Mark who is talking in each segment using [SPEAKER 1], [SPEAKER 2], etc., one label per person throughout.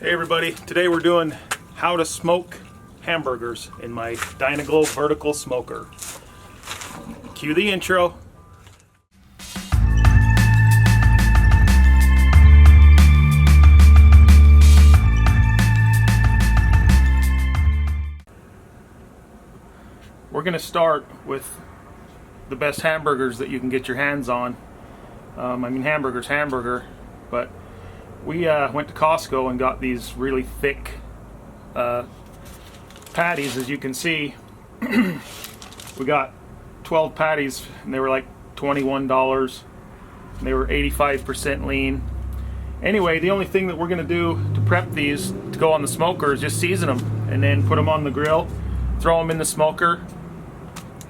[SPEAKER 1] Hey everybody, today we're doing how to smoke hamburgers in my Dyna-Glo vertical smoker. Cue the intro. We're going to start with the best hamburgers that you can get your hands on. Hamburger, but we went to Costco and got these really thick patties. As you can see, we got 12 patties and they were like $21 and they were 85% lean. Anyway, the only thing that we're going to do to prep these to go on the smoker is just season them and then put them on the grill, throw them in the smoker.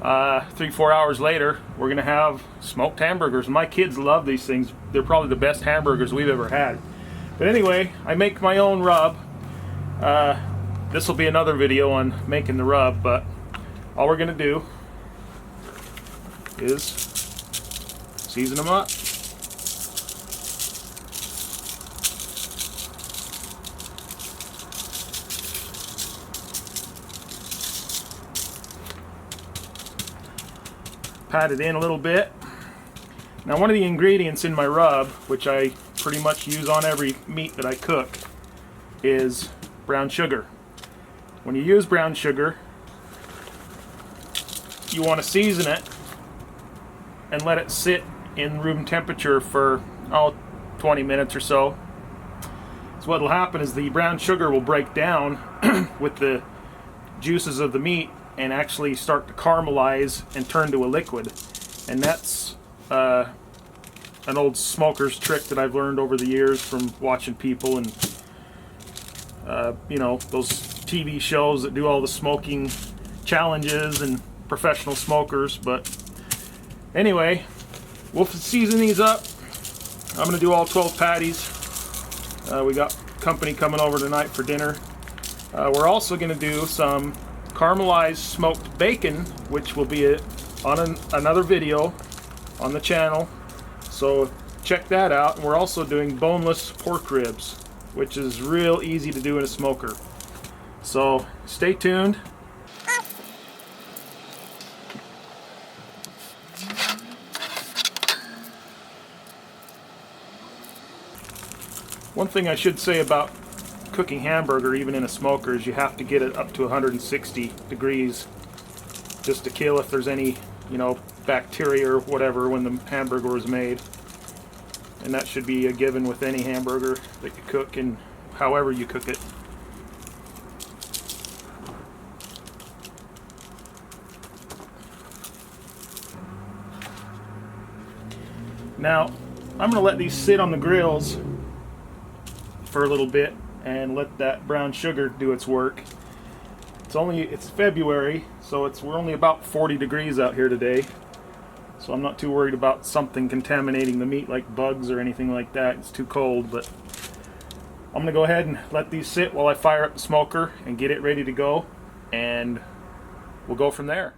[SPEAKER 1] 3-4 hours later, we're going to have smoked hamburgers. My kids love these things. They're probably the best hamburgers we've ever had. But anyway, I make my own rub. This will be another video on making the rub, but all we're going to do is season them up. Pat it in a little bit. Now, one of the ingredients in my rub, which I pretty much use on every meat that I cook, is brown sugar. When you use brown sugar, you want to season it and let it sit in room temperature for 20 minutes or so. So what will happen is the brown sugar will break down with the juices of the meat and actually start to caramelize and turn to a liquid. And that's an old smoker's trick that I've learned over the years from watching people and those TV shows that do all the smoking challenges and professional smokers. But anyway, we'll season these up. I'm going to do all 12 patties. We got company coming over tonight for dinner. We're also going to do some caramelized smoked bacon, which will be on another video on the channel, so check that out. And we're also doing boneless pork ribs, which is real easy to do in a smoker, so stay tuned. One thing I should say about cooking hamburger, even in a smoker, is you have to get it up to 160 degrees just to kill if there's any, bacteria or whatever when the hamburger was made. And that should be a given with any hamburger that you cook and however you cook it. Now, I'm going to let these sit on the grills for a little bit and let that brown sugar do its work. It's February, so we're only about 40 degrees out here today, so I'm not too worried about something contaminating the meat like bugs or anything like that. It's too cold. But I'm gonna go ahead and let these sit while I fire up the smoker and get it ready to go, and we'll go from there.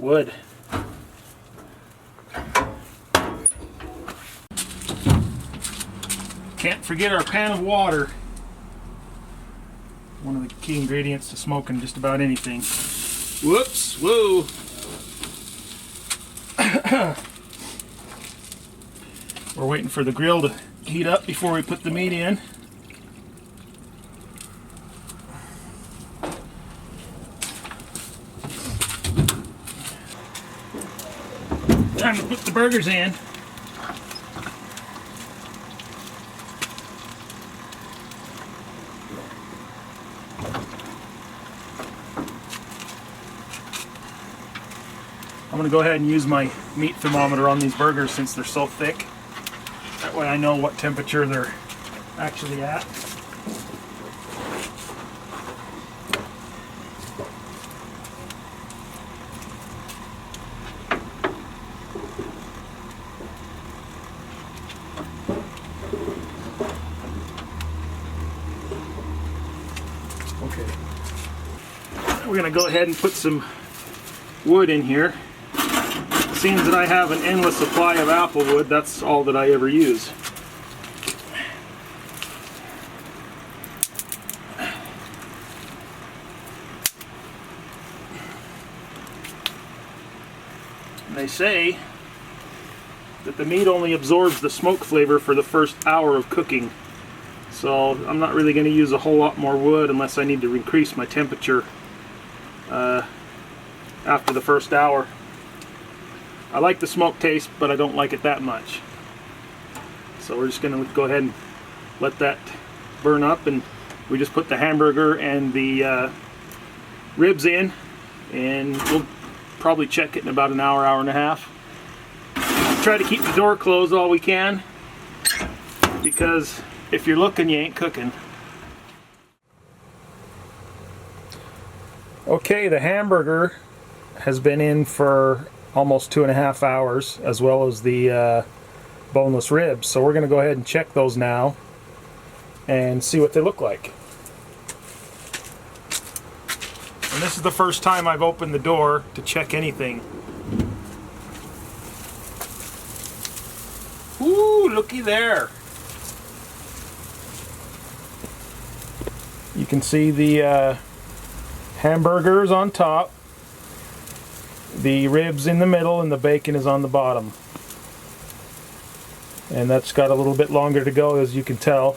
[SPEAKER 1] Wood. Can't forget our pan of water. One of the key ingredients to smoking just about anything. Whoops, whoa. We're waiting for the grill to heat up before we put the meat in. Time to put the burgers in. I'm gonna go ahead and use my meat thermometer on these burgers since they're so thick. That way I know what temperature they're actually at. Okay. We're gonna go ahead and put some wood in here. Seeing that I have an endless supply of apple wood, that's all that I ever use. And they say that the meat only absorbs the smoke flavor for the first hour of cooking. So I'm not really going to use a whole lot more wood unless I need to increase my temperature after the first hour. I like the smoke taste, but I don't like it that much. So we're just going to go ahead and let that burn up, and we just put the hamburger and the ribs in, and we'll probably check it in about an hour, hour and a half. Try to keep the door closed all we can, because if you're looking, you ain't cooking. Okay, the hamburger has been in for almost 2.5 hours, as well as the boneless ribs. So we're going to go ahead and check those now and see what they look like. And this is the first time I've opened the door to check anything. Ooh, looky there. You can see the hamburgers on top, the ribs in the middle, and the bacon is on the bottom. And that's got a little bit longer to go, as you can tell.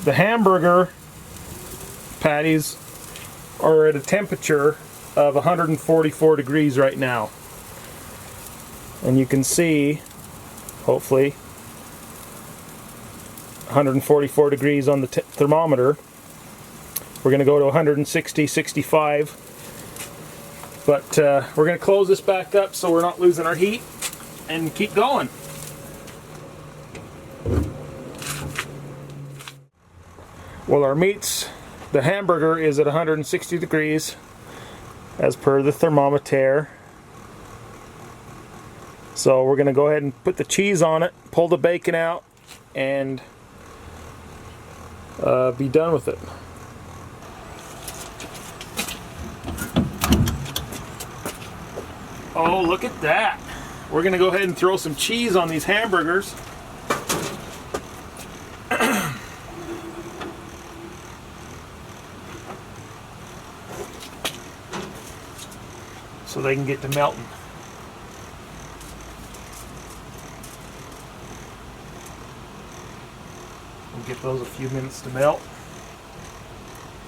[SPEAKER 1] The hamburger patties are at a temperature of 144 degrees right now. And you can see, hopefully, 144 degrees on the thermometer. We're going to go to 160, 65. But we're going to close this back up so we're not losing our heat and keep going. Well, our meats, the hamburger is at 160 degrees as per the thermometer. So we're going to go ahead and put the cheese on it, pull the bacon out, and be done with it. Oh, look at that. We're going to go ahead and throw some cheese on these hamburgers. So they can get to melting. We'll get those a few minutes to melt.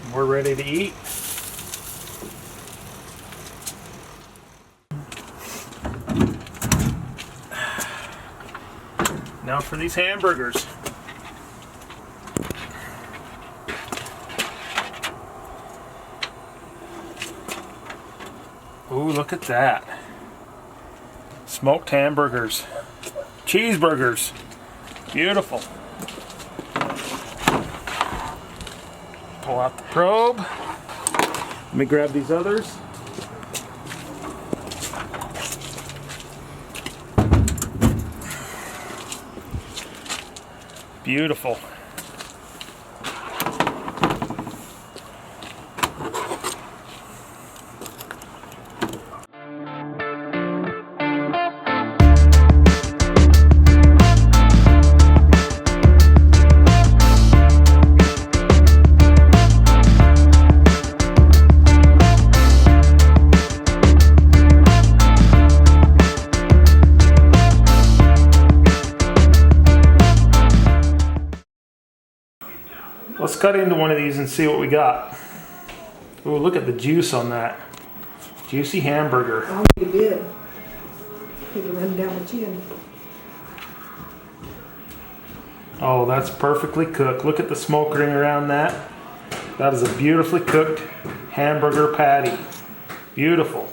[SPEAKER 1] And we're ready to eat. Now for these hamburgers. Ooh, look at that. Smoked hamburgers. Cheeseburgers. Beautiful. Pull out the probe. Let me grab these others. Beautiful. Let's cut into one of these and see what we got. Ooh, look at the juice on that. Juicy hamburger.
[SPEAKER 2] I'll need a bit. It'll run down the chin.
[SPEAKER 1] Oh, that's perfectly cooked. Look at the smoke ring around that. That is a beautifully cooked hamburger patty. Beautiful.